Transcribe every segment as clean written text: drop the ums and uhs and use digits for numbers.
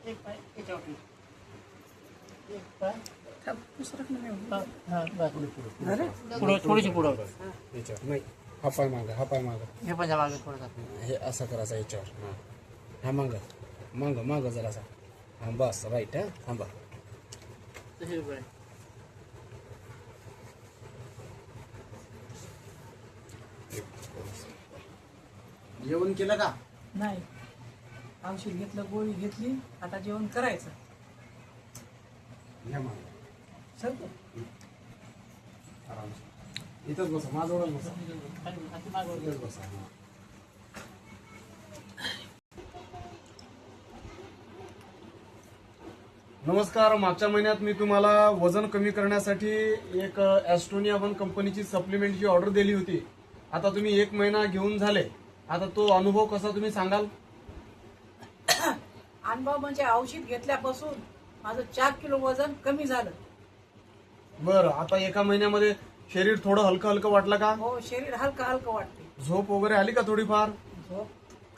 एक पाय याच्यावर ठेव. एक पाय पुढं थोडीशी पुढं याच्यावर नाही, हा पाय मागं, हा पाय मागं, हे पण मागे थोडंसा हे असं करायचं याच्यावर. हां हा मागं मागं मागं जरासा. हां बस राईट. हां थांबा. तशी उभं आहे. जेवण केलं का? नाही, औषध घेतलं, गोळी घेतली, आता जेवण करायचं. घ्या मागं सरतो आरामशीर. इथंच बसा, माझ्यावरच बसा. खाली मागं इथंच बसा. हां. नमस्कार. मागच्या महिन्यात मी तुम्हाला वजन कमी करण्यासाठी एक ॲस्टोनिया 1 कंपनीची सप्लिमेंटची ऑर्डर दिली होती. आता तुम्ही 1 महिना घेऊन झाले. आता तो अनुभव कसा तुम्ही सांगाल? अनुभव म्हणजे औषध घेतल्यापासून माझं 4 किलो वजन कमी झालं. बरं, आता 1 महिन्यामध्ये शरीर थोडं हलकं हलकं वाटलं का? हो, शरीर हलकं हलकं वाटते. झोप वगैरे आली का थोडीफार? झोप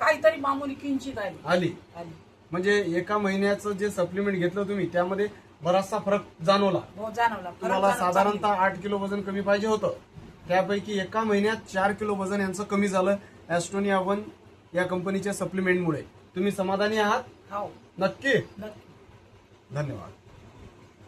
काहीतरी मामूली किंचित आली. आली. आली. म्हणजे 1 महिन्याचं जे सप्लिमेंट घेतलं तुम्ही त्यामध्ये बराचसा फरक जाणवला. हो, जाणवला. फरक तुम्हाला जाणवला. साधारणतः 8 किलो वजन कमी पाहिजे होतं. त्यापैकी 1 महिन्यात 4 किलो वजन यांचं कमी झालं ॲस्टोनिया 1 या कंपनीच्या सप्लिमेंटमुळे. तुम्ही समाधानी आहात? हो, नक्की. नक्की. धन्यवाद.